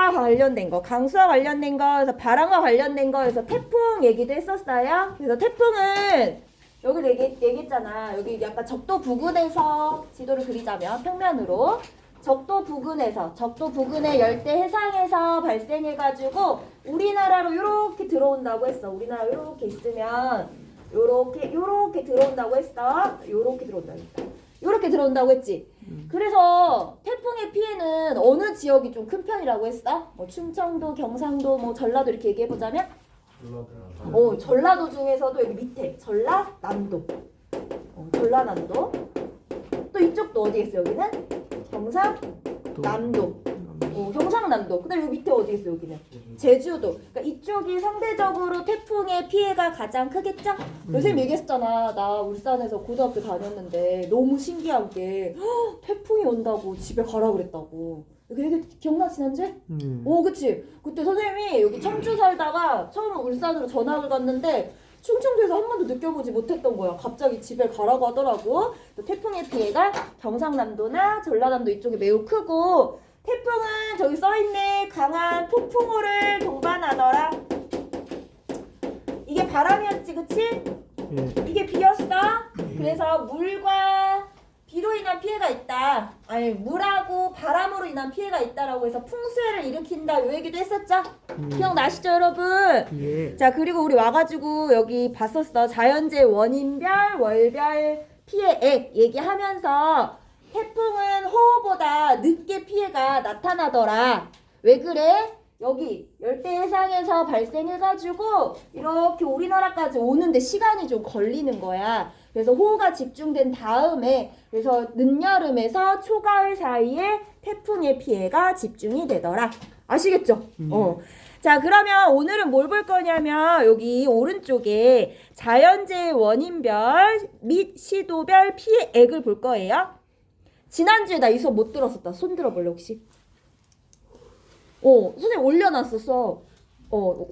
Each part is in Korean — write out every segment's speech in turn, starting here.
강수와 관련된 거, 강수와 관련된 거, 그래서 바람과 관련된 거, 그래서 태풍 얘기도 했었어요. 그래서 태풍은 여기 얘기했잖아. 여기 약간 적도 부근에서 지도를 그리자면 평면으로 적도 부근의 열대 해상에서 발생해가지고 우리나라로 이렇게 들어온다고 했어. 우리나라 이렇게 있으면 요렇게 들어온다고 했어. 요렇게 들어온다고 했지. 그래서 태풍의 피해는 어느 지역이 좀 큰 편이라고 했어? 뭐 충청도, 경상도, 뭐 전라도 이렇게 얘기해보자면? 전라도 중에서도 여기 밑에 전라남도. 전라남도. 또 이쪽도 어디 있어 여기는? 경상남도. 경상남도. 그 다음에 여기 밑에 어디 있어 여기는? 제주도. 그러니까 이쪽이 상대적으로 태풍의 피해가 가장 크겠죠? 선생님 얘기했잖아. 나 울산에서 고등학교 다녔는데 너무 신기한 게 태풍이 온다고 집에 가라 그랬다고. 여기 얘기 기억나 지난주에? 그치. 그때 선생님이 여기 청주 살다가 처음 울산으로 전학을 갔는데 충청도에서 한 번도 느껴보지 못했던 거야. 갑자기 집에 가라고 하더라고. 태풍의 피해가 경상남도나 전라남도 이쪽이 매우 크고 태풍은 저기 써있네. 강한 폭풍우를 동반하더라. 이게 바람이었지 그치? 이게 비였어. 그래서 물과 비로 인한 피해가 있다. 아니 물하고 바람으로 인한 피해가 있다라고 해서 풍수해를 일으킨다. 요 얘기도 했었죠? 기억나시죠 여러분? 예. 자 그리고 우리 와가지고 여기 봤었어. 자연재해 원인별 월별 피해액 얘기하면서 태풍은 호우보다 늦게 피해가 나타나더라. 왜 그래? 여기 열대해상에서 발생해가지고 이렇게 우리나라까지 오는데 시간이 좀 걸리는 거야. 그래서 호우가 집중된 다음에 그래서 늦여름에서 초가을 사이에 태풍의 피해가 집중이 되더라. 아시겠죠? 자 그러면 오늘은 뭘 볼 거냐면 여기 오른쪽에 자연재해 원인별 및 시도별 피해액을 볼 거예요. 지난주에 나 이 수업 못 들었었다. 손 들어볼래 혹시? 선생님 올려놨었어.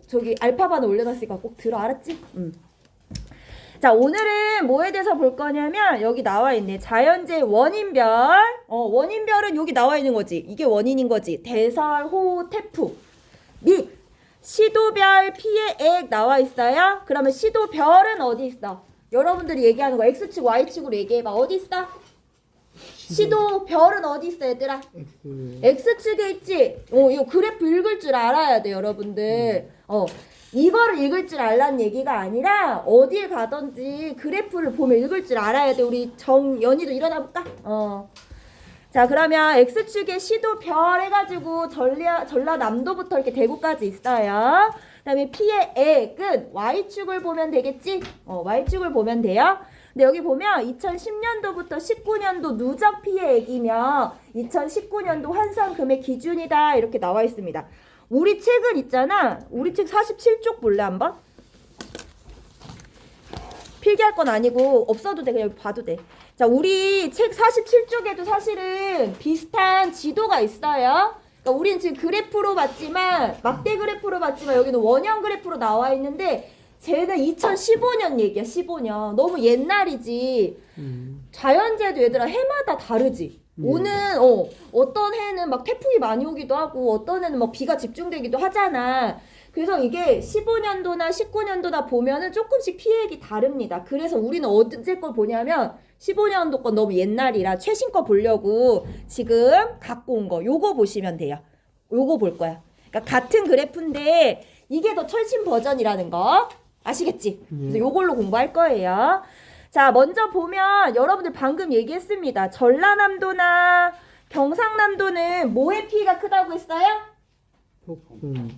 저기 알파반을 올려놨으니까 꼭 들어 알았지? 자 오늘은 뭐에 대해서 볼 거냐면 여기 나와 있네. 자연재해 원인별. 원인별은 여기 나와 있는 거지. 이게 원인인 거지. 대설, 호우, 태풍 및 시도별 피해액 나와 있어요. 그러면 시도별은 어디 있어? 여러분들이 얘기하는 거 X축, Y축으로 얘기해봐. 어디 있어? 시도별은 어디 있어 얘들아? X축에 있지? 이거 그래프 읽을 줄 알아야 돼 여러분들. 이거를 읽을 줄 알라는 얘기가 아니라 어딜 가든지 그래프를 보면 읽을 줄 알아야 돼. 우리 정연이도 일어나 볼까? 자 그러면 X축에 시도별 해가지고 전라남도부터 이렇게 대구까지 있어요. 그 다음에 피해액은 Y축을 보면 되겠지? Y축을 보면 돼요. 근데 여기 보면 2010년도부터 19년도 누적 피해액이며 2019년도 환산 금액 기준이다 이렇게 나와 있습니다. 우리 책은 있잖아. 우리 책 47쪽 볼래 한번? 필기할 건 아니고 없어도 돼. 그냥 봐도 돼. 자 우리 책 47쪽에도 사실은 비슷한 지도가 있어요. 그러니까 우리는 지금 그래프로 봤지만 막대 그래프로 봤지만 여기는 원형 그래프로 나와 있는데 쟤는 2015년 얘기야. 15년 너무 옛날이지. 자연재해도 얘들아 해마다 다르지. 오는 어떤 해는 막 태풍이 많이 오기도 하고 어떤 해는 막 비가 집중되기도 하잖아. 그래서 이게 15년도나 19년도나 보면은 조금씩 피해액이 다릅니다. 그래서 우리는 언제 걸 보냐면 15년도 건 너무 옛날이라 최신 거 보려고 지금 갖고 온 거 요거 보시면 돼요. 요거 볼 거야. 그러니까 같은 그래프인데 이게 더 최신 버전이라는 거 아시겠지? 그래서 요걸로 공부할 거예요. 자 먼저 보면 여러분들 방금 얘기했습니다. 전라남도나 경상남도는 뭐의 피해가 크다고 했어요?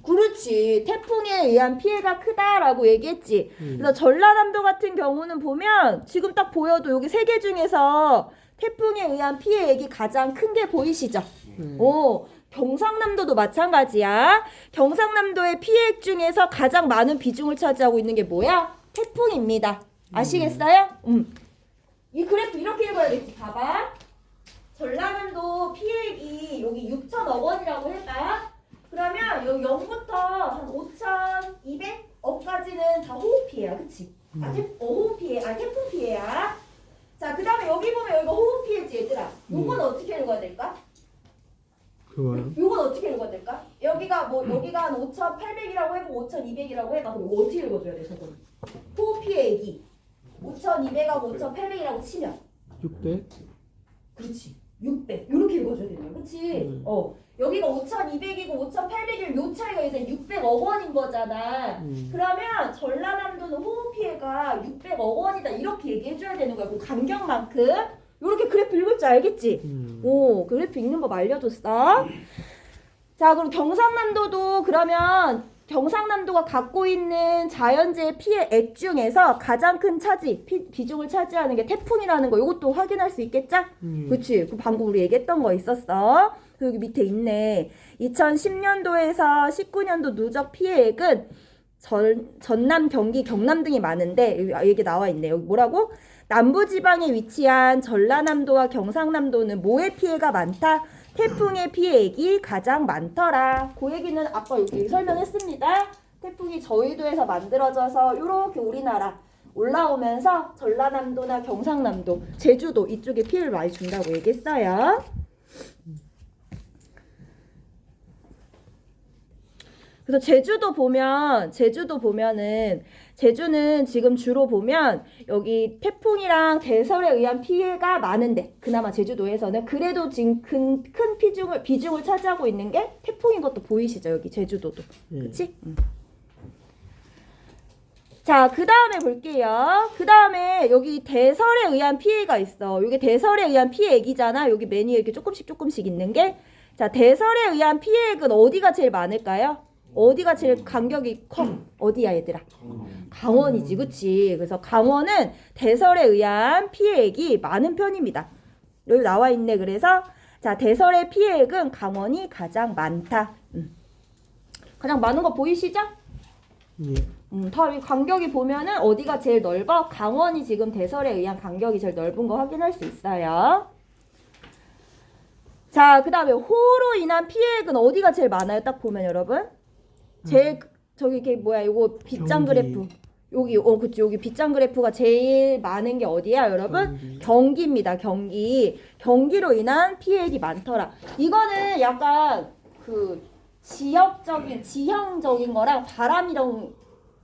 그렇지. 태풍에 의한 피해가 크다라고 얘기했지. 그래서 전라남도 같은 경우는 보면 지금 딱 보여도 여기 세 개 중에서 태풍에 의한 피해액이 가장 큰 게 보이시죠? 경상남도도 마찬가지야. 경상남도의 피해액 중에서 가장 많은 비중을 차지하고 있는 게 뭐야? 태풍입니다. 아시겠어요? 이 그래프 이렇게 읽어야겠지. 봐봐. 전라남도 피해액이 여기 6천억 원이라고 해봐. 그러면 여기 0부터 한 5,200억까지는 다 호우 피해야. 그치? 호우 피해. 태풍 피해야. 자, 그 다음에 여기 보면 여기가 호우 피해지 얘들아. 요건 어떻게 읽어야 될까? 그거요? 이건 어떻게 읽어야 될까? 여기가 뭐 여기가 한 5,800이라고 해도 5,200이라고 해봐. 그럼 이거 어떻게 읽어줘야 돼 저거는? 호흡 피해 얘기. 5,200하고 5,800이라고 치면 600? 그렇지. 600 이렇게 읽어줘야 되는 거야. 그렇지? 여기가 5,200이고 5,800이면 요 차이가 이제 600억 원인 거잖아. 그러면 전라남도는 호흡 피해가 600억 원이다 이렇게 얘기해줘야 되는 거야. 그 간격만큼 이렇게 그래프 읽을 줄 알겠지? 오, 그래프 읽는 법 알려줬어. 자, 그럼 경상남도도 그러면 경상남도가 갖고 있는 자연재해 피해액 중에서 가장 큰 비중을 차지하는 게 태풍이라는 거 이것도 확인할 수 있겠죠? 그치? 그 방금 우리 얘기했던 거 있었어. 여기 밑에 있네. 2010년도에서 19년도 누적 피해액은 전남, 경기, 경남 등이 많은데 여기 나와 있네. 여기 뭐라고? 남부지방에 위치한 전라남도와 경상남도는 뭐의 피해가 많다? 태풍의 피해액이 가장 많더라. 그 얘기는 아까 여기 설명했습니다. 태풍이 저희도에서 만들어져서 이렇게 우리나라 올라오면서 전라남도나 경상남도, 제주도 이쪽에 피해를 많이 준다고 얘기했어요. 그래서 제주는 지금 주로 보면 여기 태풍이랑 대설에 의한 피해가 많은데 그나마 제주도에서는 그래도 지금 큰 비중을 차지하고 있는 게 태풍인 것도 보이시죠? 여기 제주도도. 그치? 자, 그 다음에 볼게요. 그 다음에 여기 대설에 의한 피해가 있어. 이게 대설에 의한 피해액이잖아. 여기 메뉴에 이렇게 조금씩 있는 게. 자, 대설에 의한 피해액은 어디가 제일 많을까요? 어디가 제일 간격이 커? 어디야 얘들아? 강원이지, 그치? 그래서 강원은 대설에 의한 피해액이 많은 편입니다. 여기 나와 있네. 그래서 자, 대설의 피해액은 강원이 가장 많다. 가장 많은 거 보이시죠? 예. 다 이 간격이 보면은 어디가 제일 넓어? 강원이 지금 대설에 의한 간격이 제일 넓은 거 확인할 수 있어요. 자, 그 다음에 호우로 인한 피해액은 어디가 제일 많아요? 딱 보면 여러분. 제일 저기 이게 뭐야? 이거 빗장 그래프. 여기 그치, 여기 빗장 그래프가 제일 많은 게 어디야, 여러분? 경기입니다. 경기로 인한 피해액이 많더라. 이거는 약간 그 지형적인 거랑 바람이랑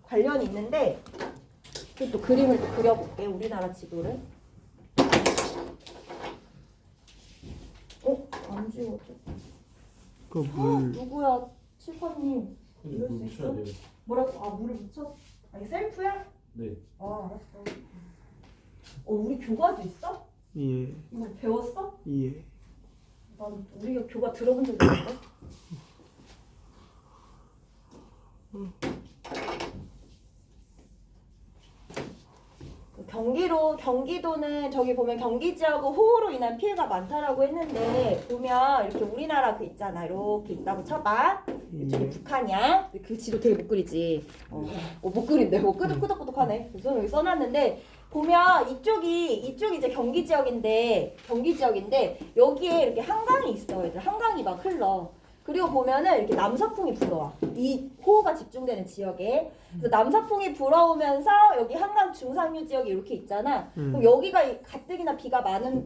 관련이 있는데 또 그림을 또 그려볼게. 우리나라 지도를. 안 지워져. 그 물. 누구야? 칠판님. 이럴 수 있어? 뭐라고? 물을 묻혀? 아니 셀프야? 네. 알았어. 우리 교과도 있어? 예. 이거 배웠어? 예. 난 우리가 교과 들어본 적이 없는데. 경기도는 저기 보면 경기 지역은 호우로 인한 피해가 많다라고 했는데 보면 이렇게 우리나라 그 있잖아. 이렇게 있다고 쳐봐. 이쪽이 북한이야. 그 지도 되게 못 그리지. 못 그린대. 끄덕끄덕하네. 그래서 여기 써놨는데 보면 이쪽이 이제 경기 지역인데 여기에 이렇게 한강이 있어. 얘들 한강이 막 흘러. 그리고 보면은 이렇게 남서풍이 불어와. 이 호우가 집중되는 지역에. 그래서 남서풍이 불어오면서 여기 한강 중상류 지역이 이렇게 있잖아. 그럼 여기가 가뜩이나 비가 많은,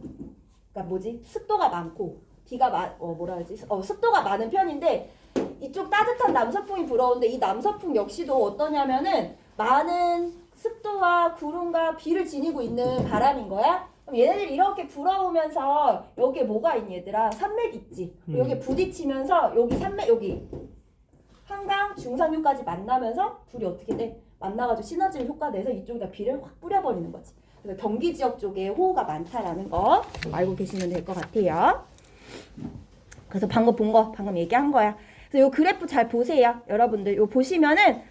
그러니까 습도가 많고 습도가 많은 편인데 이쪽 따뜻한 남서풍이 불어오는데 이 남서풍 역시도 어떠냐면은 많은 습도와 구름과 비를 지니고 있는 바람인 거야. 그럼 얘네들이 이렇게 불어오면서 여기에 뭐가 있니 얘들아? 산맥 있지. 여기 부딪히면서 여기 산맥 여기 한강 중상류까지 만나면서 둘이 어떻게 돼? 만나가지고 시너지 효과 내서 이쪽에다 비를 확 뿌려버리는 거지. 그래서 경기 지역 쪽에 호우가 많다라는 거 알고 계시면 될 것 같아요. 그래서 방금 얘기한 거야. 그래서 이 그래프 잘 보세요. 여러분들 이거 보시면은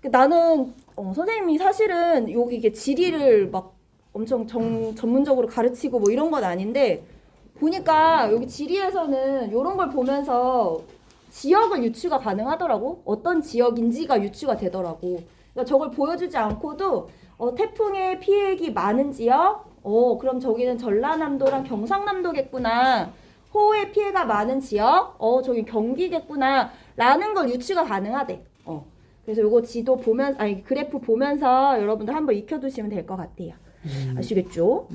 나는 선생님이 사실은 여기 이게 지리를 막 엄청 전문적으로 가르치고 뭐 이런 건 아닌데 보니까 여기 지리에서는 이런 걸 보면서 지역을 유추가 가능하더라고. 어떤 지역인지가 유추가 되더라고. 그러니까 저걸 보여주지 않고도 태풍의 피해액이 많은 지역? 그럼 저기는 전라남도랑 경상남도겠구나. 호우의 피해가 많은 지역? 저기 경기겠구나. 라는 걸 유추가 가능하대. 그래서 요거 그래프 보면서 여러분들 한번 익혀두시면 될 것 같아요. 아시겠죠?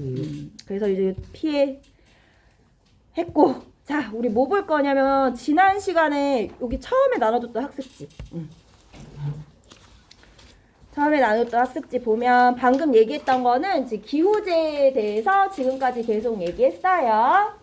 그래서 이제 피해 했고 자, 우리 뭐 볼 거냐면 지난 시간에 여기 처음에 나눠줬던 학습지. 처음에 나눴던 학습지 보면 방금 얘기했던 거는 지금 기호제에 대해서 지금까지 계속 얘기했어요.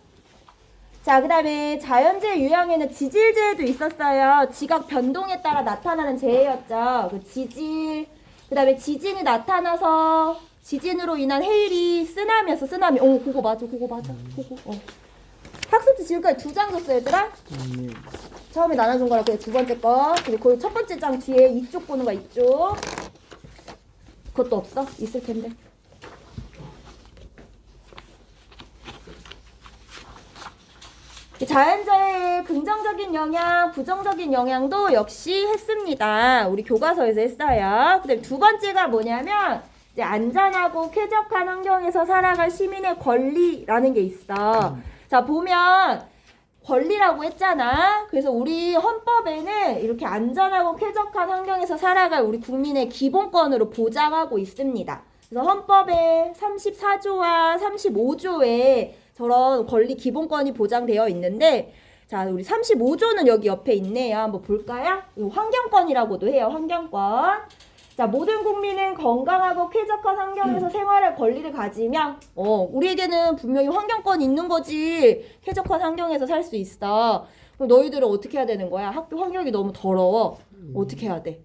자, 그 다음에 자연재해 유형에는 지질재해도 있었어요. 지각 변동에 따라 나타나는 재해였죠. 그 지질, 그 다음에 지진이 나타나서 지진으로 인한 해일이 쓰나미였어. 쓰나미. 그거 맞아. 그거. 학습지 지금까지 2장 줬어요, 얘들아? 네. 처음에 나눠준 거라 그게 두 번째 거. 그리고 그 첫 번째 장 뒤에 이쪽 보는 거 이쪽. 그것도 없어? 있을 텐데. 자연재해의 긍정적인 영향, 부정적인 영향도 역시 했습니다. 우리 교과서에서 했어요. 그다음에 두 번째가 뭐냐면 이제 안전하고 쾌적한 환경에서 살아갈 시민의 권리라는 게 있어. 자, 보면 권리라고 했잖아. 그래서 우리 헌법에는 이렇게 안전하고 쾌적한 환경에서 살아갈 우리 국민의 기본권으로 보장하고 있습니다. 그래서 헌법의 34조와 35조에 저런 권리 기본권이 보장되어 있는데, 자, 우리 35조는 여기 옆에 있네요. 한번 볼까요? 이거 환경권이라고도 해요. 환경권. 자, 모든 국민은 건강하고 쾌적한 환경에서 생활할 권리를 가지며, 우리에게는 분명히 환경권이 있는 거지. 쾌적한 환경에서 살 수 있어. 그럼 너희들은 어떻게 해야 되는 거야? 학교 환경이 너무 더러워. 어떻게 해야 돼?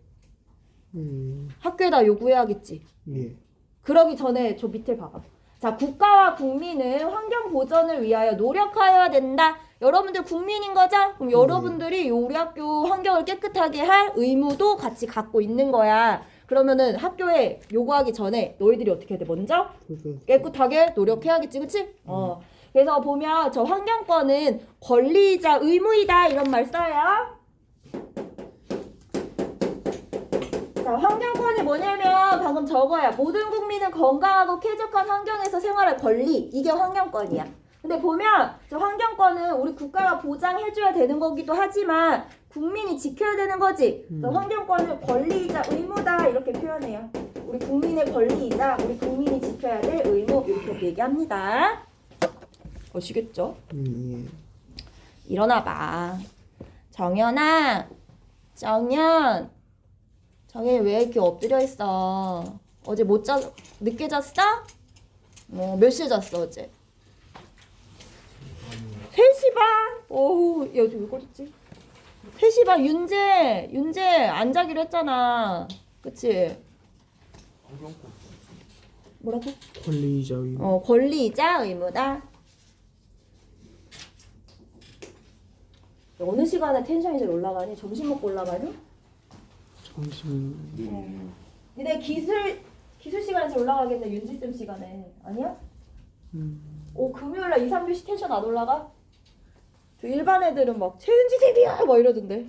학교에다 요구해야겠지. 예. 그러기 전에 저 밑에 봐봐. 자, 국가와 국민은 환경 보전을 위하여 노력하여야 된다. 여러분들 국민인 거죠? 그럼 여러분들이 우리 학교 환경을 깨끗하게 할 의무도 같이 갖고 있는 거야. 그러면은 학교에 요구하기 전에 너희들이 어떻게 해야 돼? 먼저 깨끗하게 노력해야겠지, 그치? 그래서 보면 저 환경권은 권리이자 의무이다 이런 말 써요. 자, 환경권이 뭐냐면 방금 저거야. 모든 국민은 건강하고 쾌적한 환경에서 생활할 권리. 이게 환경권이야. 근데 보면 저 환경권은 우리 국가가 보장해줘야 되는 거기도 하지만 국민이 지켜야 되는 거지. 그래서 환경권을 권리이자 의무다 이렇게 표현해요. 우리 국민의 권리이자 우리 국민이 지켜야 될 의무 이렇게 얘기합니다. 아시겠죠? 예. 일어나봐. 정연아. 정연 왜 이렇게 엎드려 있어? 어제 늦게 잤어? 몇 시에 잤어 어제? 3시 반? 오우, 야, 왜 그랬지? 3시 반, 윤재 안 자기로 했잖아. 그치? 뭐라고? 권리이자 의무. 권리이자 의무다. 어느 시간에 텐션이 제일 올라가니? 점심 먹고 올라가니? 점심. 니네 기술 시간에 제일 올라가겠네. 윤지쌤 시간에. 아니야? 금요일날 2, 3교시 텐션 안 올라가? 저 일반 애들은 막 최윤지 쌤이야 막 이러던데.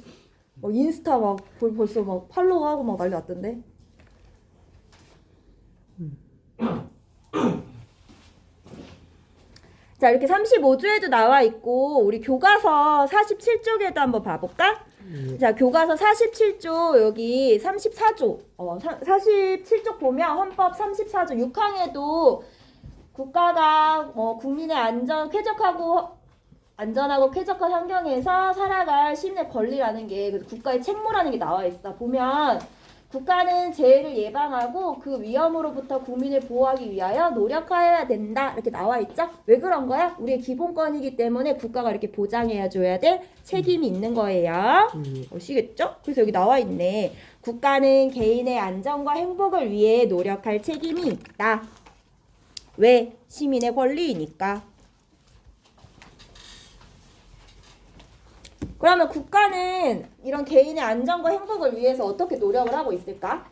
막 인스타 막 벌써 막 팔로우하고 막 난리 났던데. 자, 이렇게 35조에도 나와 있고 우리 교과서 47쪽에도 한번 봐볼까? 자, 교과서 47조 여기 34조 47쪽 보면 헌법 34조 6항에도 국가가 국민의 안전하고 쾌적한 환경에서 살아갈 시민의 권리라는 게 국가의 책무라는 게 나와 있어. 보면 국가는 재해를 예방하고 그 위험으로부터 국민을 보호하기 위하여 노력하여야 된다 이렇게 나와 있죠. 왜 그런 거야? 우리의 기본권이기 때문에 국가가 이렇게 보장해 줘야 될 책임이 있는 거예요. 아시겠죠? 그래서 여기 나와 있네. 국가는 개인의 안전과 행복을 위해 노력할 책임이 있다. 왜? 시민의 권리이니까. 그러면 국가는 이런 개인의 안전과 행복을 위해서 어떻게 노력을 하고 있을까?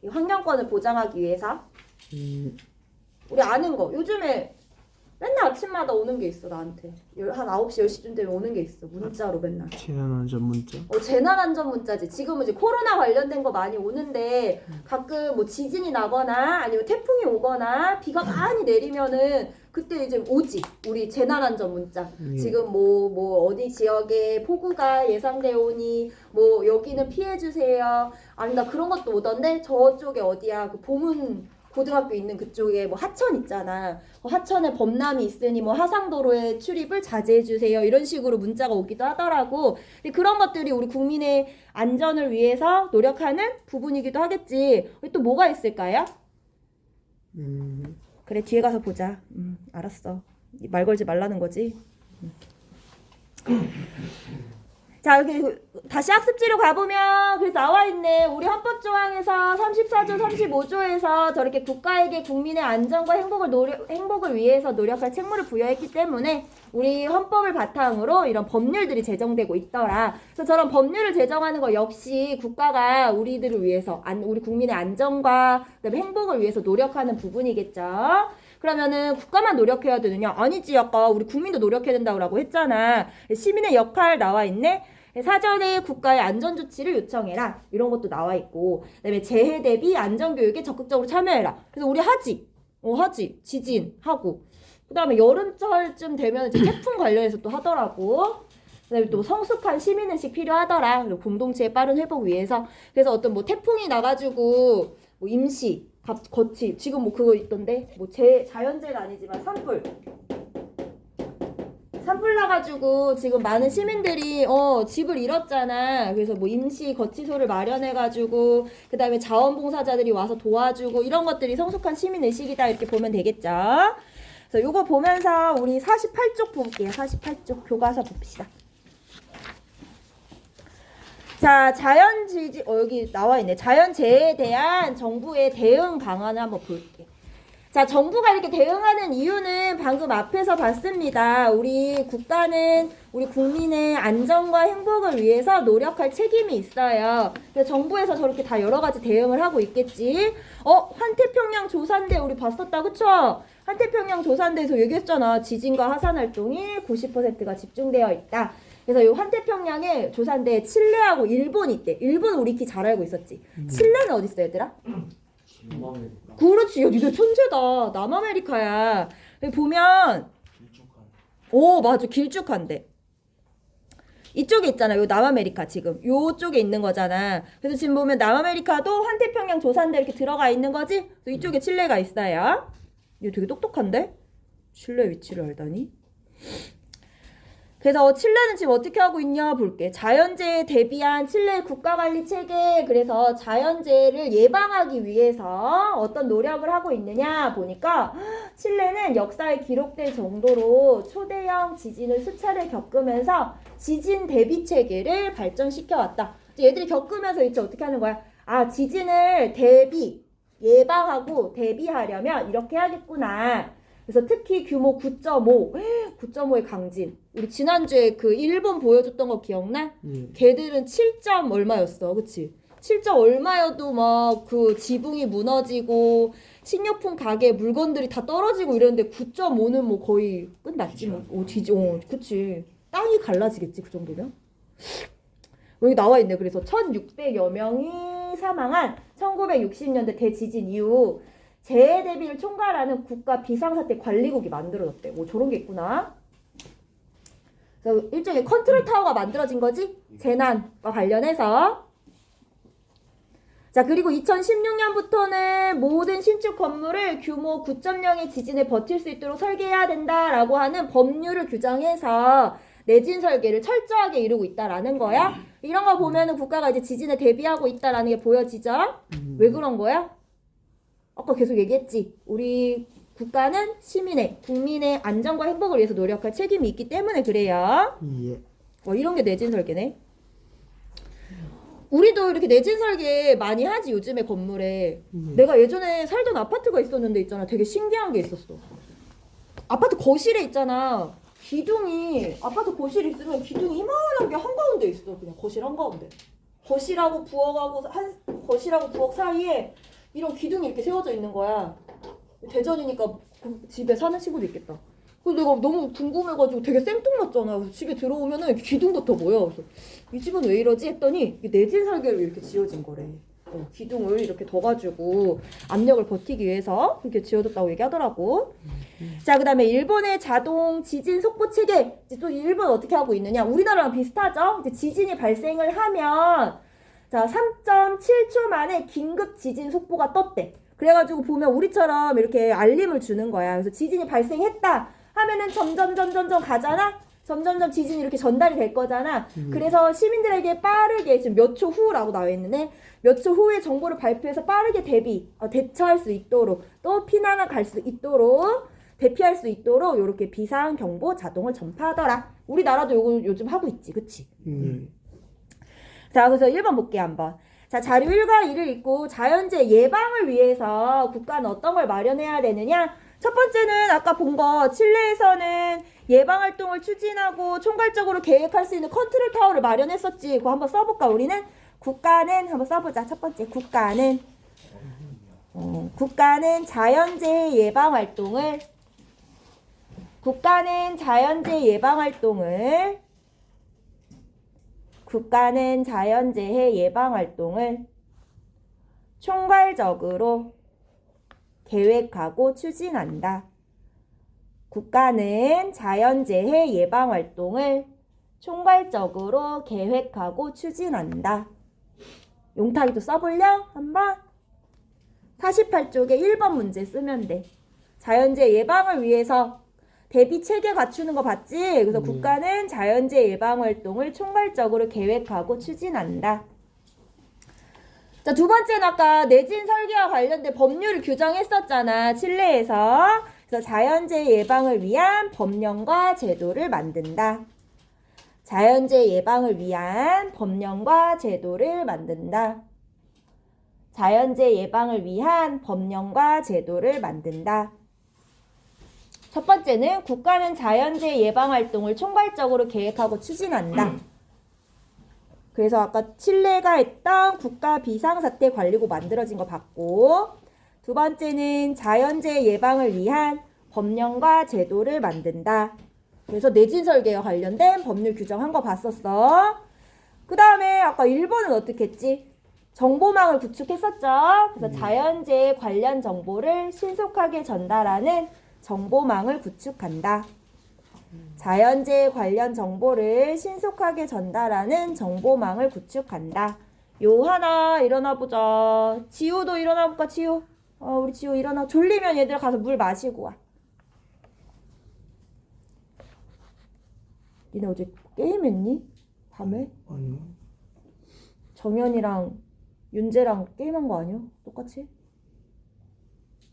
이 환경권을 보장하기 위해서. 우리 아는 거. 요즘에 맨날 아침마다 오는 게 있어, 나한테. 한 9시, 10시쯤 되면 오는 게 있어. 문자로 맨날. 재난안전 문자. 재난안전 문자지. 지금은 이제 코로나 관련된 거 많이 오는데 가끔 뭐 지진이 나거나 아니면 태풍이 오거나 비가 많이 내리면은 그때 이제 오지. 우리 재난안전 문자. 지금 뭐 어디 지역에 폭우가 예상되어 오니 뭐 여기는 피해 주세요. 아니 나 그런 것도 오던데 저쪽에 어디야 그 고등학교 있는 그쪽에 뭐 하천 있잖아. 하천에 범람이 있으니 뭐 하상도로에 출입을 자제해 주세요. 이런 식으로 문자가 오기도 하더라고. 근데 그런 것들이 우리 국민의 안전을 위해서 노력하는 부분이기도 하겠지. 또 뭐가 있을까요? 그래, 뒤에 가서 보자. 알았어. 말 걸지 말라는 거지. 자, 여기 다시 학습지로 가보면 그래서 나와 있네. 우리 헌법조항에서 34조, 35조에서 저렇게 국가에게 국민의 안전과 행복을 위해서 노력할 책무를 부여했기 때문에 우리 헌법을 바탕으로 이런 법률들이 제정되고 있더라. 그래서 저런 법률을 제정하는 거 역시 국가가 우리들을 위해서, 우리 국민의 안전과 그다음에 행복을 위해서 노력하는 부분이겠죠. 그러면은 국가만 노력해야 되느냐? 아니지. 아까 우리 국민도 노력해야 된다고 했잖아. 시민의 역할 나와 있네. 사전에 국가의 안전조치를 요청해라. 이런 것도 나와 있고, 그다음에 재해 대비 안전교육에 적극적으로 참여해라. 그래서 우리 하지. 하지. 지진하고. 그다음에 여름철쯤 되면 이제 태풍 관련해서 또 하더라고. 그다음에 또 성숙한 시민의식 필요하더라. 그리고 공동체의 빠른 회복 위해서. 그래서 어떤 뭐 태풍이 나가지고 뭐 임시 거치 지금 뭐 그거 있던데 뭐 자연재해가 아니지만 산불 나가지고 지금 많은 시민들이 집을 잃었잖아. 그래서 뭐 임시 거치소를 마련해가지고 그 다음에 자원봉사자들이 와서 도와주고 이런 것들이 성숙한 시민의식이다 이렇게 보면 되겠죠. 그래서 요거 보면서 우리 48쪽 볼게요. 48쪽 교과서 봅시다. 자, 자연지진, 여기 나와 있네. 자연재해에 대한 정부의 대응 방안을 한번 볼게. 자, 정부가 이렇게 대응하는 이유는 방금 앞에서 봤습니다. 우리 국가는 우리 국민의 안전과 행복을 위해서 노력할 책임이 있어요. 그래서 정부에서 저렇게 다 여러 가지 대응을 하고 있겠지. 환태평양 조산대 우리 봤었다, 그쵸? 환태평양 조산대에서 얘기했잖아. 지진과 화산 활동이 90%가 집중되어 있다. 그래서 이 환태평양에 조산대에 칠레하고 일본이 있대. 일본 우리 키 잘 알고 있었지. 칠레는 어디 있어, 얘들아? 남아메리카. 그렇지. 야, 니들 천재다. 남아메리카야. 여기 보면 길쭉한. 맞아. 길쭉한데. 이쪽에 있잖아. 요 남아메리카 지금. 요쪽에 있는 거잖아. 그래서 지금 보면 남아메리카도 환태평양 조산대 이렇게 들어가 있는 거지? 그래서 이쪽에 칠레가 있어요. 이거 되게 똑똑한데? 칠레 위치를 알다니? 그래서 칠레는 지금 어떻게 하고 있냐 볼게. 자연재해에 대비한 칠레 국가관리 체계. 그래서 자연재해를 예방하기 위해서 어떤 노력을 하고 있느냐 보니까 칠레는 역사에 기록될 정도로 초대형 지진을 수차례 겪으면서 지진 대비 체계를 발전시켜왔다. 얘들이 겪으면서 이제 어떻게 하는 거야? 지진을 예방하고 대비하려면 이렇게 해야겠구나. 그래서 특히 규모 9.5의 강진. 우리 지난주에 그 일본 보여줬던 거 기억나? 걔들은 7점 얼마였어. 그치? 7점 얼마여도 막 그 지붕이 무너지고 식료품 가게 물건들이 다 떨어지고 이랬는데 9.5는 뭐 거의 끝났지 뭐. 그치. 땅이 갈라지겠지 그 정도면? 여기 나와 있네. 그래서 1600여 명이 사망한 1960년대 대지진 이후 재해 대비를 총괄하는 국가 비상사태 관리국이 만들어졌대. 저런 게 있구나. 그래서 일종의 컨트롤 타워가 만들어진 거지? 재난과 관련해서. 자, 그리고 2016년부터는 모든 신축 건물을 규모 9.0의 지진에 버틸 수 있도록 설계해야 된다라고 하는 법률을 규정해서 내진 설계를 철저하게 이루고 있다라는 거야. 이런 거 보면은 국가가 이제 지진에 대비하고 있다라는 게 보여지죠? 왜 그런 거야? 아까 계속 얘기했지. 우리 국가는 국민의 안전과 행복을 위해서 노력할 책임이 있기 때문에 그래요. 예. 이런 게 내진 설계네. 우리도 이렇게 내진 설계 많이 하지 요즘에 건물에. 내가 예전에 살던 아파트가 있었는데 있잖아. 되게 신기한 게 있었어. 아파트 거실에 있잖아. 아파트 거실이 있으면 기둥이 이만한 게 한가운데 있어. 그냥 거실 한가운데. 거실하고 부엌 사이에 이런 기둥이 이렇게 세워져 있는 거야. 대전이니까 집에 사는 친구도 있겠다. 그래서 내가 너무 궁금해가지고 되게 생뚱맞잖아. 그래서 집에 들어오면은 기둥부터 보여. 그래서 이 집은 왜 이러지 했더니 내진 설계로 이렇게 지어진 거래. 기둥을 이렇게 둬가지고 압력을 버티기 위해서 그렇게 지어졌다고 얘기하더라고. 자, 그 다음에 일본의 자동 지진 속보 체계. 이제 또 일본 어떻게 하고 있느냐. 우리나라랑 비슷하죠? 이제 지진이 발생을 하면 자, 3.7초 만에 긴급 지진 속보가 떴대. 그래가지고 보면 우리처럼 이렇게 알림을 주는 거야. 그래서 지진이 발생했다 하면은 점점 가잖아. 점점 지진이 이렇게 전달이 될 거잖아. 그래서 시민들에게 빠르게 지금 몇 초 후라고 나와 있는데 몇 초 후에 정보를 발표해서 빠르게 대처할 수 있도록 또 피난을 갈 수 있도록 대피할 수 있도록 이렇게 비상 경보 자동을 전파하더라. 우리나라도 요거 요즘 하고 있지, 그치? 자, 그래서 1번 볼게요, 한번. 자, 자료 1과 2를 읽고 자연재해 예방을 위해서 국가는 어떤 걸 마련해야 되느냐? 첫 번째는 아까 본 거 칠레에서는 예방활동을 추진하고 총괄적으로 계획할 수 있는 컨트롤 타워를 마련했었지. 그거 한번 써볼까, 우리는? 국가는 한번 써보자. 첫 번째, 국가는 자연재해 예방활동을 총괄적으로 계획하고 추진한다. 국가는 자연재해 예방활동을 총괄적으로 계획하고 추진한다. 용탁이도 써볼려? 한번? 48쪽에 1번 문제 쓰면 돼. 자연재해 예방을 위해서 대비 체계 갖추는 거 봤지? 그래서 국가는 자연재해 예방 활동을 총괄적으로 계획하고 추진한다. 자, 두 번째는 아까 내진 설계와 관련된 법률을 규정했었잖아. 칠레에서. 그래서 자연재해 예방을 위한 법령과 제도를 만든다. 자연재해 예방을 위한 법령과 제도를 만든다. 자연재해 예방을 위한 법령과 제도를 만든다. 첫 번째는 국가는 자연재해 예방 활동을 총괄적으로 계획하고 추진한다. 그래서 아까 칠레가 했던 국가 비상사태 관리국 만들어진 거 봤고, 두 번째는 자연재해 예방을 위한 법령과 제도를 만든다. 그래서 내진 설계와 관련된 법률 규정한 거 봤었어. 그 다음에 아까 1번은 어떻게 했지? 정보망을 구축했었죠. 그래서 자연재해 관련 정보를 신속하게 전달하는 정보망을 구축한다. 자연재해 관련 정보를 신속하게 전달하는 정보망을 구축한다. 요 하나 일어나 보자. 지우도 일어나 볼까, 지우? 우리 지우 일어나. 졸리면 얘들아 가서 물 마시고 와. 니네 어제 게임했니? 밤에? 아니요. 정연이랑 윤재랑 게임한 거 아니야? 똑같이?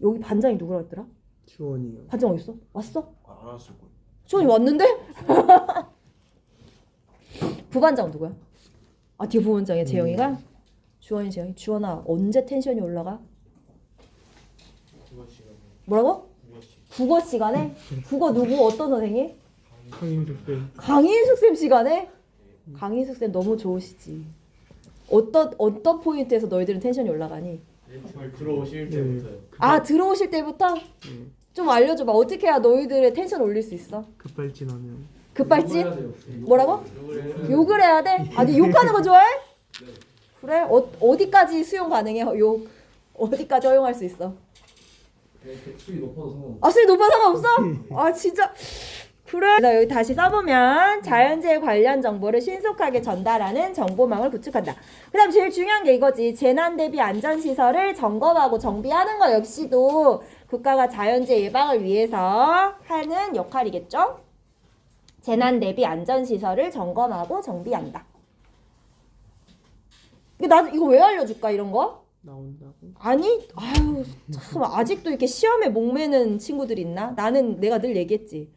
여기 반장이 누구라 했더라? 주원이요. 반장 어딨어? 왔어? 안 왔을 거야. 주원이 왔는데? 부반장 누구야? 아, 뒤에 부반장이야, 재영이가? 주원이, 재영이. 주원아, 언제 텐션이 올라가? 국어 시간에. 뭐라고? 국어 시간. 국어 시간에? 국어 누구? 어떤 선생님? 강인숙 쌤. 강인숙 쌤 시간에? 강인숙 쌤 너무 좋으시지. 어떤 포인트에서 너희들은 텐션이 올라가니? 들어오실 때부터요. 아, 들어오실 때부터? 네. 좀 알려줘봐. 어떻게 해야 너희들의 텐션 올릴 수 있어? 급발진하면. 급발진? 뭐라고? 욕을 해야 돼? 아니, 욕하는 거 좋아해? 그래? 어디까지 수용 가능해? 욕. 어디까지 허용할 수 있어? 수위 높아도 상관없어. 아, 수위 높아 상관없어? 아, 진짜. 그래. 그래서 여기 다시 써보면 자연재해 관련 정보를 신속하게 전달하는 정보망을 구축한다. 그 다음 제일 중요한 게 이거지. 재난대비 안전시설을 점검하고 정비하는 거 역시도 국가가 자연재해 예방을 위해서 하는 역할이겠죠? 재난대비 안전시설을 점검하고 정비한다. 나도 이거 왜 알려줄까, 이런 거? 나온다고? 아니, 아유, 참, 아직도 이렇게 시험에 목매는 친구들이 있나? 나는 내가 늘 얘기했지.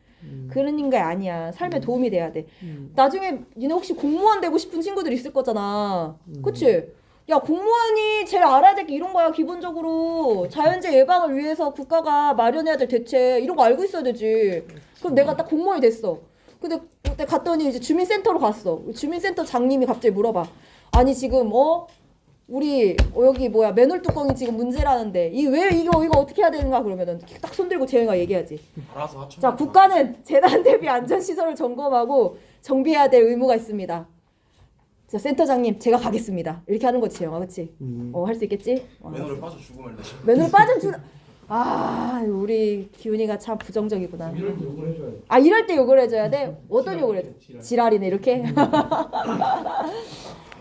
그런 게 아니야. 삶에 도움이 돼야 돼. 나중에 니네 혹시 공무원 되고 싶은 친구들 있을 거잖아. 그치? 야, 공무원이 제일 알아야 될 게 이런 거야, 기본적으로. 자연재해 예방을 위해서 국가가 마련해야 될 대책, 이런 거 알고 있어야 되지. 그럼 내가 딱 공무원이 됐어. 근데 그때 갔더니 이제 주민센터로 갔어. 주민센터 장님이 갑자기 물어봐. 아니, 지금, 우리 여기 뭐야 맨홀 뚜껑이 지금 문제라는데 왜 이거 어떻게 해야 되는가 그러면은 딱 손들고 재영이가 얘기하지. 알아서 하죠. 자, 국가는 재난 대비 안전 시설을 점검하고 정비해야 될 의무가 있습니다. 자, 센터장님 제가 가겠습니다. 이렇게 하는 거지, 재영아, 그렇지? 할 수 있겠지? 맨홀에 빠져 죽으면 돼. 맨홀 빠져 주. 아, 우리 기훈이가 참 부정적이구나. 이럴 때 욕을 해줘야 돼. 아, 이럴 때 욕을 해줘야 돼? 어떤 욕을 해줘? 지랄이네, 이렇게.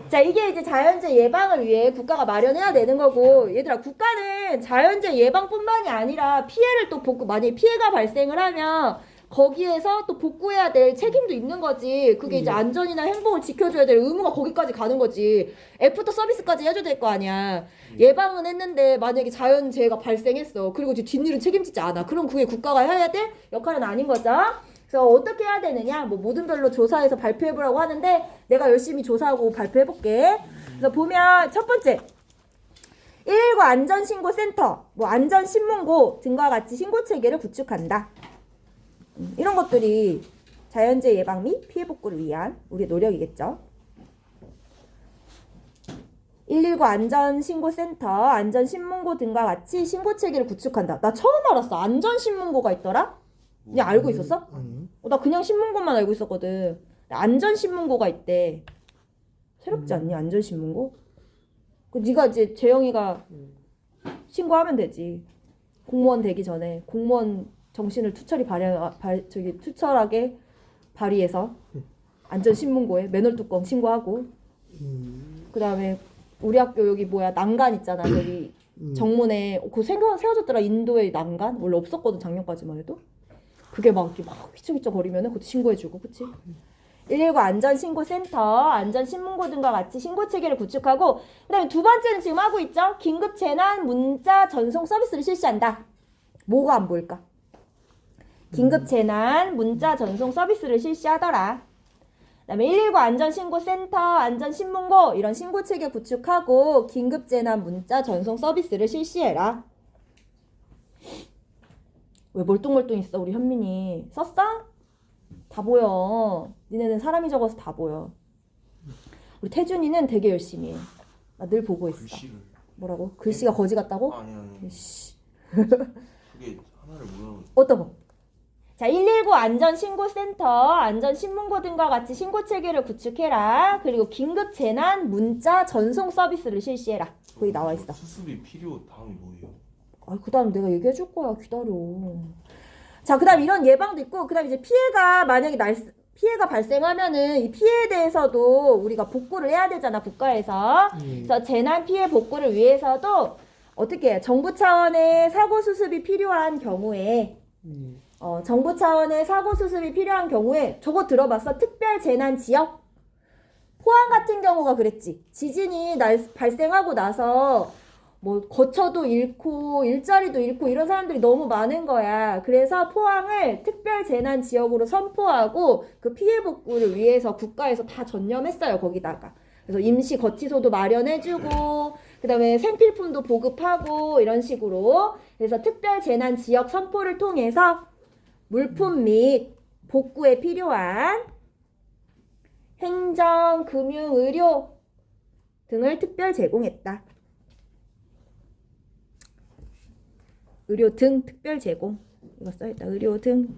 자, 이게 이제 자연재해 예방을 위해 국가가 마련해야 되는 거고, 얘들아, 국가는 자연재해 예방뿐만이 아니라 피해를 또 복구, 만약에 피해가 발생을 하면 거기에서 또 복구해야 될 책임도 있는 거지. 그게 이제 안전이나 행복을 지켜줘야 될 의무가 거기까지 가는 거지. 애프터 서비스까지 해줘야 될 거 아니야. 예방은 했는데 만약에 자연재해가 발생했어. 그리고 이제 뒷일은 책임지지 않아. 그럼 그게 국가가 해야 될 역할은 아닌 거죠. 그래서 어떻게 해야 되느냐? 뭐 모든 별로 조사해서 발표해보라고 하는데 내가 열심히 조사하고 발표해볼게. 그래서 보면 첫 번째 119 안전신고센터, 뭐 안전신문고 등과 같이 신고체계를 구축한다. 이런 것들이 자연재해 예방 및 피해 복구를 위한 우리의 노력이겠죠. 119 안전신고센터, 안전신문고 등과 같이 신고체계를 구축한다. 나 처음 알았어. 안전신문고가 있더라? 그냥 알고 있었어? 아니요. 나 그냥 신문고만 알고 있었거든. 안전신문고가 있대. 새롭지 않니? 안전신문고? 네가 이제 재영이가 신고하면 되지. 공무원 되기 전에 공무원 정신을 투철하게 발휘해서 안전신문고에 맨홀 뚜껑 신고하고 그 다음에 우리 학교 여기 뭐야 난간 있잖아. 저기 정문에 그거 세워졌더라. 인도의 난간? 원래 없었거든 작년까지만 해도. 그게 막 이렇게 막 휘청휘청 거리면은 그것도 신고해주고, 그치? 119 안전신고센터, 안전신문고 등과 같이 신고체계를 구축하고, 그 다음에 두 번째는 지금 하고 있죠? 긴급재난 문자 전송 서비스를 실시한다. 뭐가 안 보일까? 긴급재난 문자 전송 서비스를 실시하더라. 그 다음에 119 안전신고센터, 안전신문고 이런 신고체계 구축하고 긴급재난 문자 전송 서비스를 실시해라. 왜 멀뚱멀뚱 있어 우리 현민이? 썼어? 다 보여. 니네는 사람이 적어서 다 보여. 우리 태준이는 되게 열심히 해. 나 늘 보고 있어. 글씨를. 뭐라고? 글씨가 거지 같다고? 아니. 씨. 그게 하나를 몰라. 어떤 거? 자, 119 안전신고센터, 안전신문고 등과 같이 신고체계를 구축해라. 그리고 긴급재난 문자 전송 서비스를 실시해라. 거기 나와 있어. 수습이 필요 다음이 뭐예요? 그 다음 내가 얘기해 줄 거야. 기다려. 자, 그 다음 이런 예방도 있고, 그 다음 이제 피해가 만약에 피해가 발생하면은 이 피해에 대해서도 우리가 복구를 해야 되잖아, 국가에서. 그래서 재난 피해 복구를 위해서도 어떻게 해요? 정부 차원의 사고 수습이 필요한 경우에, 정부 차원의 사고 수습이 필요한 경우에 저거 들어봤어? 특별 재난 지역? 포항 같은 경우가 그랬지. 지진이 발생하고 나서 뭐 거처도 잃고 일자리도 잃고 이런 사람들이 너무 많은 거야. 그래서 포항을 특별 재난 지역으로 선포하고 그 피해 복구를 위해서 국가에서 다 전념했어요. 거기다가. 그래서 임시 거치소도 마련해주고 그 다음에 생필품도 보급하고 이런 식으로. 그래서 특별 재난 지역 선포를 통해서 물품 및 복구에 필요한 행정, 금융, 의료 등을 특별 제공했다. 의료 등 특별 제공. 이거 써있다. 의료 등.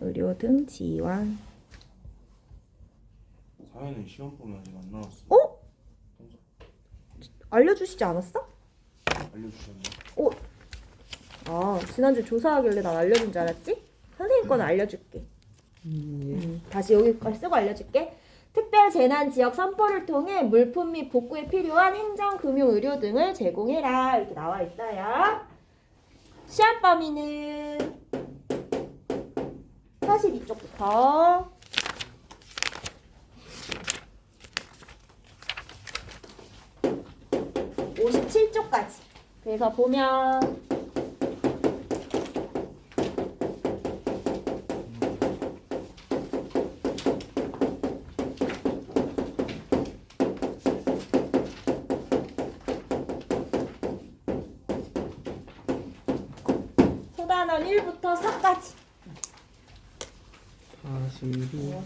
의료 등 지원. 사연은 시험범위 아직 안 나왔어. 어? 알려주시지 않았어? 알려주셨네. 지난주 조사하길래 난 알려준 줄 알았지? 선생님 거는 알려줄게. 다시 여기까지 쓰고 알려줄게. 특별 재난 지역 선포를 통해 물품 및 복구에 필요한 행정, 금융, 의료 등을 제공해라. 이렇게 나와 있어요. 시험 범위는 42쪽부터 57쪽까지. 그래서 보면 소단원 1부터 4까지.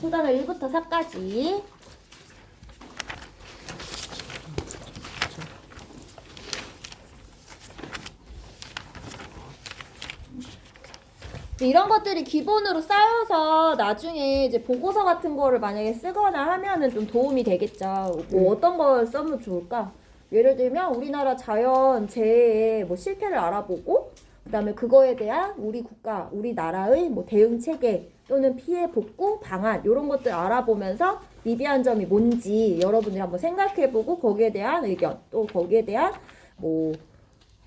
소단원 1부터 4까지. 이런 것들이 기본으로 쌓여서 나중에 이제 보고서 같은 거를 만약에 쓰거나 하면은 좀 도움이 되겠죠. 뭐 어떤 걸 써면 좋을까? 예를 들면 우리나라 자연 재해의 뭐 실태를 알아보고 그다음에 그거에 대한 우리 국가, 우리나라의 뭐 대응 체계 또는 피해 복구 방안 이런 것들 알아보면서 미비한 점이 뭔지 여러분들이 한번 생각해보고 거기에 대한 의견 또 거기에 대한 뭐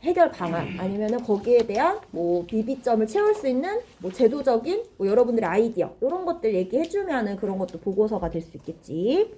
해결 방안 아니면은 거기에 대한 뭐 미비점을 채울 수 있는 뭐 제도적인 뭐 여러분들의 아이디어 이런 것들 얘기해주면은 그런 것도 보고서가 될 수 있겠지.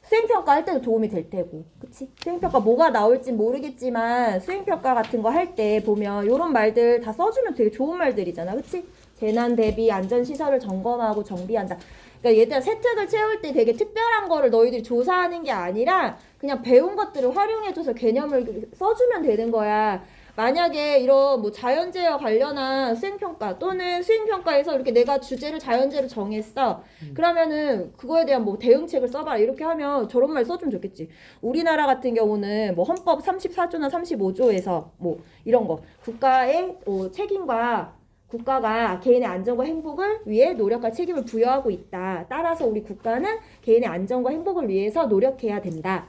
수행평가 할 때도 도움이 될 테고, 그치? 수행평가 뭐가 나올진 모르겠지만 수행평가 같은 거 할 때 보면 이런 말들 다 써주면 되게 좋은 말들이잖아, 그치? 재난 대비 안전시설을 점검하고 정비한다. 그러니까 얘들아 세특을 채울 때 되게 특별한 거를 너희들이 조사하는 게 아니라 그냥 배운 것들을 활용해줘서 개념을 써주면 되는 거야. 만약에 이런 뭐 자연재해와 관련한 수행평가 또는 수행평가에서 이렇게 내가 주제를 자연재해로 정했어. 그러면은 그거에 대한 뭐 대응책을 써봐라. 이렇게 하면 저런 말 써주면 좋겠지. 우리나라 같은 경우는 뭐 헌법 34조나 35조에서 뭐 이런 거 국가의 책임과 국가가 개인의 안전과 행복을 위해 노력할 책임을 부여하고 있다. 따라서 우리 국가는 개인의 안전과 행복을 위해서 노력해야 된다.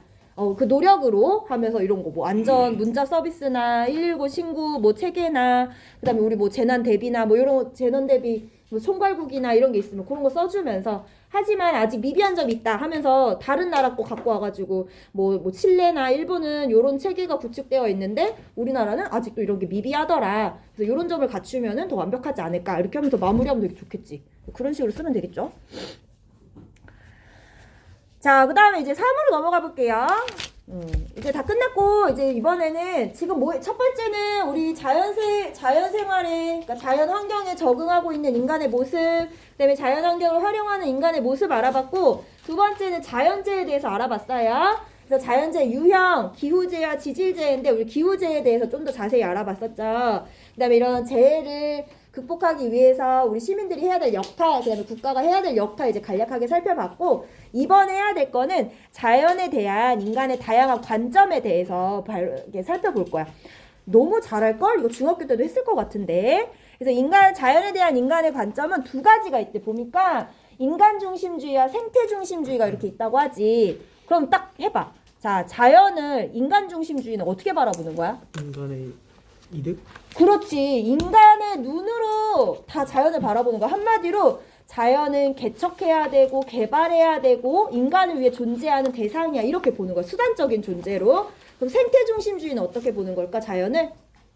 그 노력으로 하면서 이런 거 뭐 안전 문자 서비스나 119 신고 뭐 체계나 그다음에 우리 뭐 재난 대비나 뭐 이런 재난 대비 뭐 총괄국이나 이런 게 있으면 그런 거 써주면서 하지만 아직 미비한 점이 있다 하면서 다른 나라 거 갖고 와가지고 뭐 칠레나 일본은 이런 체계가 구축되어 있는데 우리나라는 아직도 이런 게 미비하더라. 그래서 이런 점을 갖추면은 더 완벽하지 않을까 이렇게 하면서 마무리하면 되게 좋겠지. 그런 식으로 쓰면 되겠죠. 자, 그 다음에 이제 3으로 넘어가 볼게요. 이제 다 끝났고, 이제 이번에는 지금 첫 번째는 우리 자연생활에, 그러니까 자연 환경에 적응하고 있는 인간의 모습, 그 다음에 자연 환경을 활용하는 인간의 모습 알아봤고, 두 번째는 자연재해에 대해서 알아봤어요. 그래서 자연재해 유형, 기후재해와 지질재해인데, 우리 기후재해에 대해서 좀 더 자세히 알아봤었죠. 그 다음에 이런 재해를 극복하기 위해서 우리 시민들이 해야 될 역할, 그 다음에 국가가 해야 될 역할 이제 간략하게 살펴봤고, 이번에 해야 될 거는 자연에 대한 인간의 다양한 관점에 대해서 이렇게 살펴볼 거야. 너무 잘할걸? 이거 중학교 때도 했을 것 같은데. 그래서 자연에 대한 인간의 관점은 두 가지가 있대. 보니까 인간 중심주의와 생태 중심주의가 이렇게 있다고 하지. 그럼 딱 해봐. 자, 자연을 인간 중심주의는 어떻게 바라보는 거야? 인간의 이득? 그렇지. 인간의 눈으로 다 자연을 바라보는 거야. 한마디로 자연은 개척해야 되고 개발해야 되고 인간을 위해 존재하는 대상이야. 이렇게 보는 거야. 수단적인 존재로. 그럼 생태 중심주의는 어떻게 보는 걸까? 자연을?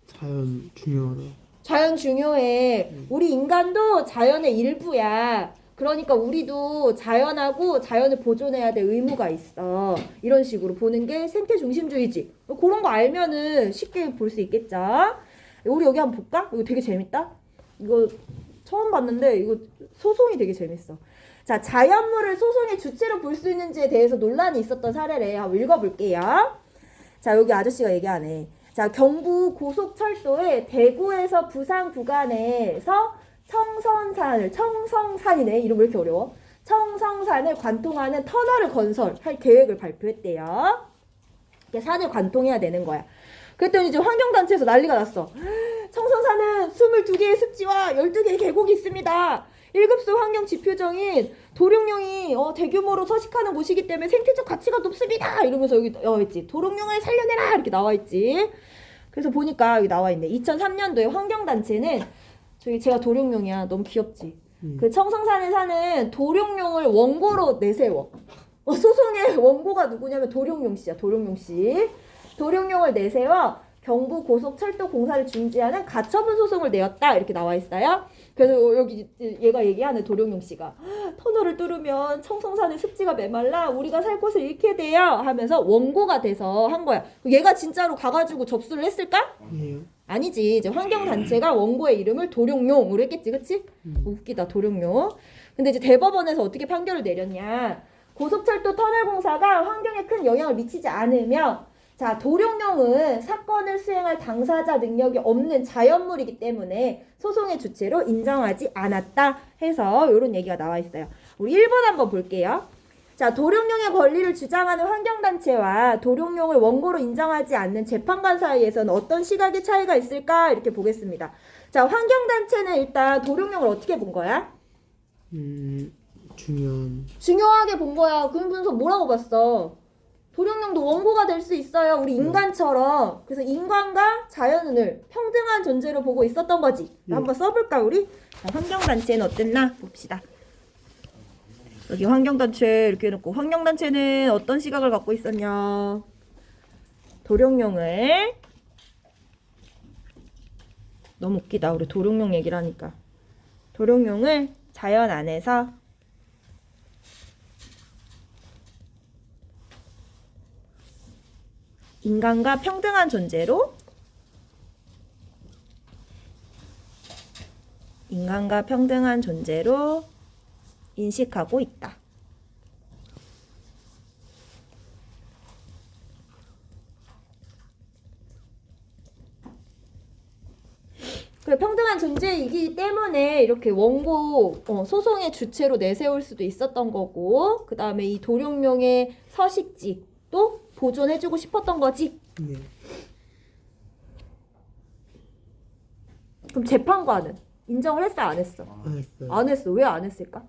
자연 중요하다. 자연 중요해. 우리 인간도 자연의 일부야. 그러니까 우리도 자연하고 자연을 보존해야 될 의무가 있어. 이런 식으로 보는 게 생태 중심주의지. 그런 거 알면은 쉽게 볼 수 있겠죠. 우리 여기 한번 볼까? 이거 되게 재밌다. 이거 처음 봤는데 이거 소송이 되게 재밌어. 자, 자연물을 소송의 주체로 볼 수 있는지에 대해서 논란이 있었던 사례래. 한번 읽어볼게요. 자, 여기 아저씨가 얘기하네. 자, 경부 고속철도의 대구에서 부산 구간에서 청성산이네. 이름 왜 이렇게 어려워? 청성산을 관통하는 터널을 건설할 계획을 발표했대요. 산을 관통해야 되는 거야. 그랬더니 이제 환경단체에서 난리가 났어. 청성산은 22개의 습지와 12개의 계곡이 있습니다. 1급수 환경 지표정인 도룡뇽이 대규모로 서식하는 곳이기 때문에 생태적 가치가 높습니다. 이러면서 여기 나와있지. 도룡뇽을 살려내라 이렇게 나와있지. 그래서 보니까 여기 나와있네. 2003년도에 환경단체는 제가 도룡뇽이야. 너무 귀엽지. 그 청성산에 사는 도룡뇽을 원고로 내세워. 소송의 원고가 누구냐면 도룡뇽 씨야. 도룡뇽 씨. 도룡뇽을 내세워 경부 고속철도 공사를 중지하는 가처분 소송을 내었다. 이렇게 나와 있어요. 그래서 여기 얘가 얘기하는 도룡뇽 씨가 터널을 뚫으면 청성산의 습지가 메말라 우리가 살 곳을 잃게 돼요 하면서 원고가 돼서 한 거야. 얘가 진짜로 가가지고 접수를 했을까? 아니에요. 아니지. 이제 환경단체가 원고의 이름을 도룡뇽으로 했겠지. 그치? 웃기다. 도룡뇽. 근데 이제 대법원에서 어떻게 판결을 내렸냐. 고속철도 터널 공사가 환경에 큰 영향을 미치지 않으며 자, 도룡뇽은 사건을 수행할 당사자 능력이 없는 자연물이기 때문에 소송의 주체로 인정하지 않았다 해서 이런 얘기가 나와 있어요. 우리 1번 한번 볼게요. 자, 도룡뇽의 권리를 주장하는 환경단체와 도룡뇽을 원고로 인정하지 않는 재판관 사이에서는 어떤 시각의 차이가 있을까? 이렇게 보겠습니다. 자, 환경단체는 일단 도룡뇽을 어떻게 본 거야? 중요한. 중요하게 본 거야. 그러면서 뭐라고 봤어? 도룡뇽도 원고가 될 수 있어요. 우리 인간처럼. 그래서 인간과 자연을 평등한 존재로 보고 있었던 거지. 한번 써볼까 우리? 자, 환경단체는 어땠나 봅시다. 여기 환경단체 이렇게 해놓고 환경단체는 어떤 시각을 갖고 있었냐. 도룡뇽을 너무 웃기다. 우리 도룡뇽 얘기를 하니까. 도룡뇽을 자연 안에서 인간과 평등한 존재로 인식하고 있다. 그래, 평등한 존재이기 때문에 이렇게 원고 소송의 주체로 내세울 수도 있었던 거고, 그 다음에 이 도룡뇽의 서식지도 보존해주고 싶었던 거지. 예. 그럼 재판관은 인정을 했어, 안 했어? 안 했어요. 안 했어. 왜 안 했을까?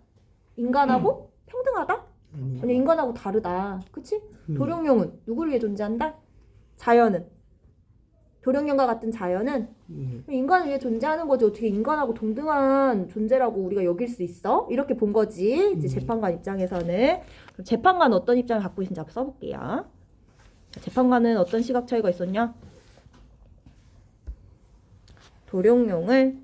인간하고 평등하다? 아니. 아니, 인간하고 다르다. 그치? 도룡뇽은 누구를 위해 존재한다? 자연은. 도룡뇽과 같은 자연은 예. 인간을 위해 존재하는 거지. 어떻게 인간하고 동등한 존재라고 우리가 여길 수 있어? 이렇게 본 거지. 이제 재판관 입장에서는. 그럼 재판관은 어떤 입장을 갖고 있는지 한번 써볼게요. 재판관은 어떤 시각 차이가 있었냐? 도룡뇽을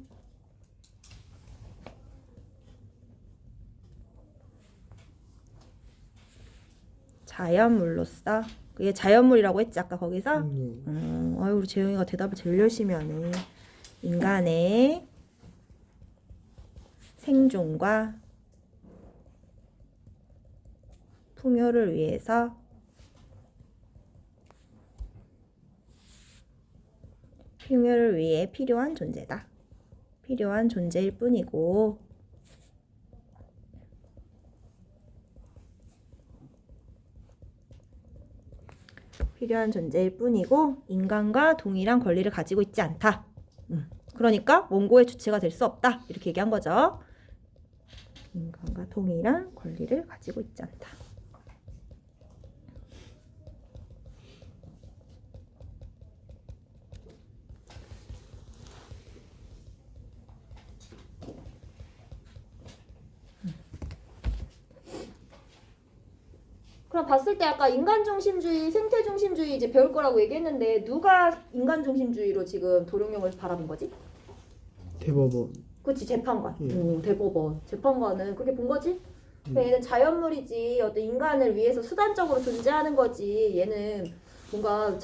자연물로서, 그게 자연물이라고 했지 아까 거기서? 아유, 우리 재영이가 대답을 제일 열심히 하네. 인간의 생존과 풍요를 위해서 필요한 존재다. 필요한 존재일 뿐이고, 인간과 동일한 권리를 가지고 있지 않다. 그러니까 원고의 주체가 될 수 없다. 이렇게 얘기한 거죠. 인간과 동일한 권리를 가지고 있지 않다. 그럼 봤을 때 아까 인간중심주의, 생태중심주의 이제 배울 거라고 얘기했는데 누가 인간중심주의로 지금 도룡뇽을 바라본 거지? 대법원. 그치, 재판관. 예. 대법원. 재판관은 그렇게 본 거지? 그러니까 얘는 자연물이지 어떤 인간을 위해서 수단적으로 존재하는 거지. 얘는 뭔가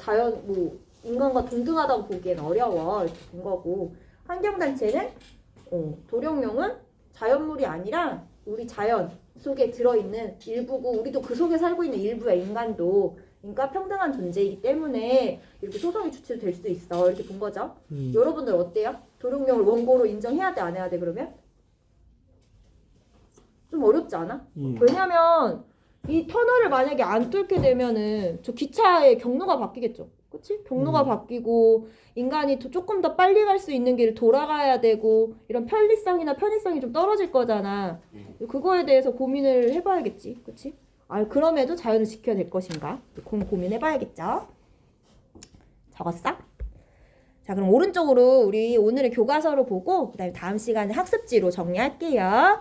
인간과 동등하다고 보기엔 어려워. 이렇게 본 거고. 환경단체는 도룡뇽은 자연물이 아니라 우리 자연 속에 들어있는 일부고, 우리도 그 속에 살고 있는 일부야, 인간도. 그러니까 평등한 존재이기 때문에 이렇게 소송의 주체도 될 수 있어. 이렇게 본 거죠. 여러분들 어때요? 도룡뇽을 원고로 인정해야 돼, 안 해야 돼, 그러면? 좀 어렵지 않아? 왜냐면 이 터널을 만약에 안 뚫게 되면은 저 기차의 경로가 바뀌겠죠. 그치? 경로가 바뀌고 인간이 조금 더 빨리 갈 수 있는 길을 돌아가야 되고, 이런 편리성이나 편의성이 좀 떨어질 거잖아. 그거에 대해서 고민을 해봐야겠지. 그치? 그럼에도 자연을 지켜야 될 것인가? 고민해봐야겠죠. 적었어? 자, 그럼 오른쪽으로 우리 오늘의 교과서로 보고 그다음에 다음 시간에 학습지로 정리할게요.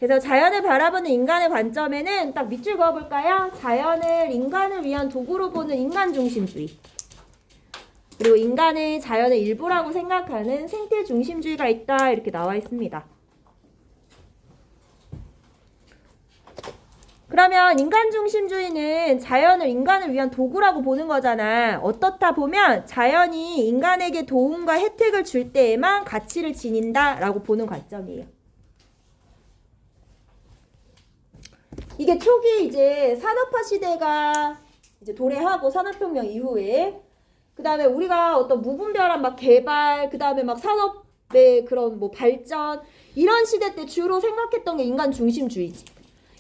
그래서 자연을 바라보는 인간의 관점에는 딱 밑줄 그어볼까요? 자연을 인간을 위한 도구로 보는 인간중심주의, 그리고 인간을 자연의 일부라고 생각하는 생태중심주의가 있다. 이렇게 나와 있습니다. 그러면 인간중심주의는 자연을 인간을 위한 도구라고 보는 거잖아. 어떻다 보면 자연이 인간에게 도움과 혜택을 줄 때에만 가치를 지닌다라고 보는 관점이에요. 이게 초기 이제 산업화 시대가 이제 도래하고 산업혁명 이후에, 그 다음에 우리가 어떤 무분별한 막 개발, 그 다음에 막 산업의 그런 뭐 발전, 이런 시대 때 주로 생각했던 게 인간 중심주의지.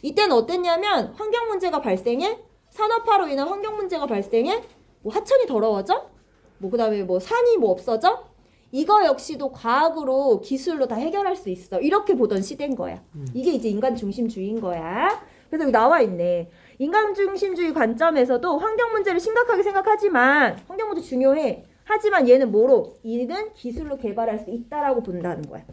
이때는 어땠냐면 환경 문제가 발생해, 산업화로 인한 환경 문제가 발생해, 뭐 하천이 더러워져, 뭐 그 다음에 뭐 산이 뭐 없어져, 이거 역시도 과학으로 기술로 다 해결할 수 있어. 이렇게 보던 시대인 거야. 이게 이제 인간 중심주의인 거야. 그래서 여기 나와 있네. 인간 중심주의 관점에서도 환경 문제를 심각하게 생각하지만 환경 문제 중요해. 하지만 얘는 뭐로? 이는 기술로 개발할 수 있다라고 본다는 거야.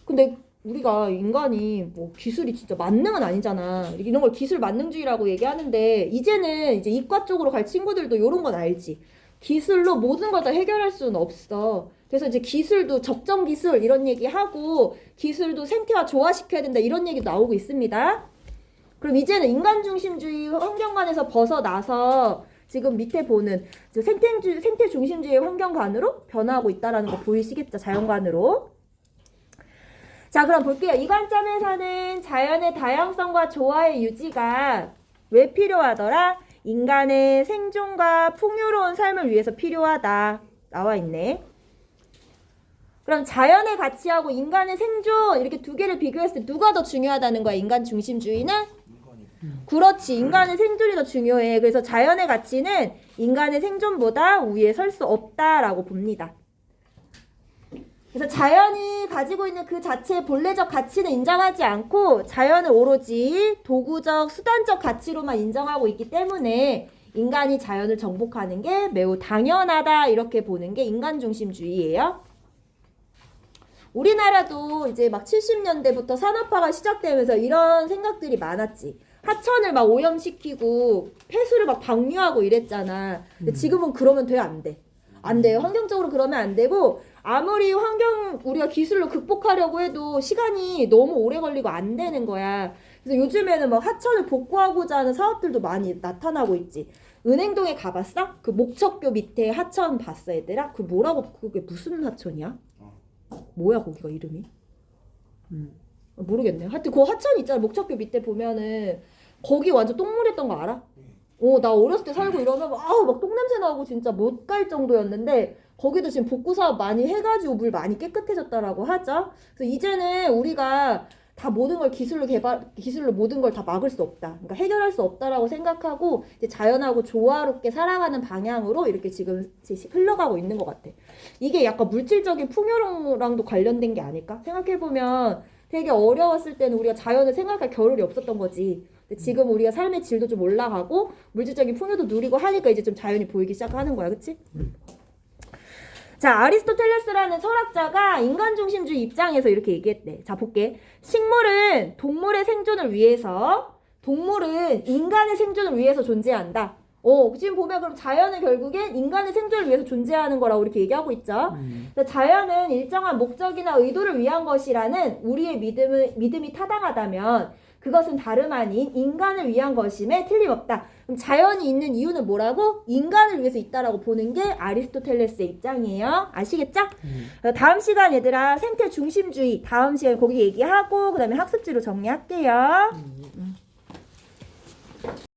근데 우리가 인간이 뭐 기술이 진짜 만능은 아니잖아. 이런 걸 기술 만능주의라고 얘기하는데 이제는 이제 이과 쪽으로 갈 친구들도 이런 건 알지. 기술로 모든 걸 다 해결할 수는 없어. 그래서 이제 기술도 적정 기술 이런 얘기하고 기술도 생태화 조화시켜야 된다 이런 얘기도 나오고 있습니다. 그럼 이제는 인간 중심주의 환경관에서 벗어나서 지금 밑에 보는 생태 중심주의 환경관으로 변화하고 있다라는 거 보이시겠죠? 자연관으로. 자, 그럼 볼게요. 이 관점에서는 자연의 다양성과 조화의 유지가 왜 필요하더라? 인간의 생존과 풍요로운 삶을 위해서 필요하다. 나와 있네. 그럼 자연의 가치하고 인간의 생존 이렇게 두 개를 비교했을 때 누가 더 중요하다는 거야? 인간 중심주의는? 인간이 그렇지. 인간의 생존이 더 중요해. 그래서 자연의 가치는 인간의 생존보다 위에 설 수 없다라고 봅니다. 그래서 자연이 가지고 있는 그 자체의 본래적 가치는 인정하지 않고 자연을 오로지 도구적, 수단적 가치로만 인정하고 있기 때문에 인간이 자연을 정복하는 게 매우 당연하다 이렇게 보는 게 인간 중심주의예요. 우리나라도 이제 막 70년대부터 산업화가 시작되면서 이런 생각들이 많았지. 하천을 막 오염시키고 폐수를 막 방류하고 이랬잖아. 근데 지금은 그러면 돼, 안 돼? 안 돼요. 환경적으로 그러면 안 되고 아무리 우리가 기술로 극복하려고 해도 시간이 너무 오래 걸리고 안 되는 거야. 그래서 요즘에는 막 하천을 복구하고자 하는 사업들도 많이 나타나고 있지. 은행동에 가봤어? 그 목척교 밑에 하천 봤어, 얘들아? 그게 무슨 하천이야? 뭐야, 거기가 이름이? 모르겠네. 하여튼 그 하천 있잖아. 목척교 밑에 보면은 거기 완전 똥물했던 거 알아? 나 어렸을 때 살고 이러면 막 똥냄새 나고 진짜 못 갈 정도였는데 거기도 지금 복구 사업 많이 해가지고 물 많이 깨끗해졌다라고 하죠. 그래서 이제는 우리가 다 모든 걸 기술로 모든 걸 다 막을 수 없다. 그러니까 해결할 수 없다라고 생각하고 이제 자연하고 조화롭게 살아가는 방향으로 이렇게 지금 흘러가고 있는 것 같아. 이게 약간 물질적인 풍요랑도 관련된 게 아닐까? 생각해보면 되게 어려웠을 때는 우리가 자연을 생각할 겨를이 없었던 거지. 근데 지금 우리가 삶의 질도 좀 올라가고 물질적인 풍요도 누리고 하니까 이제 좀 자연이 보이기 시작하는 거야. 그치? 자, 아리스토텔레스라는 철학자가 인간 중심주의 입장에서 이렇게 얘기했대. 자, 볼게. 식물은 동물의 생존을 위해서, 동물은 인간의 생존을 위해서 존재한다. 지금 보면 그럼 자연은 결국엔 인간의 생존을 위해서 존재하는 거라고 이렇게 얘기하고 있죠. 자연은 일정한 목적이나 의도를 위한 것이라는 우리의 믿음이 타당하다면 그것은 다름 아닌 인간을 위한 것임에 틀림없다. 그럼 자연이 있는 이유는 뭐라고? 인간을 위해서 있다라고 보는 게 아리스토텔레스의 입장이에요. 아시겠죠? 다음 시간 얘들아 생태 중심주의 다음 시간에 거기 얘기하고 그 다음에 학습지로 정리할게요.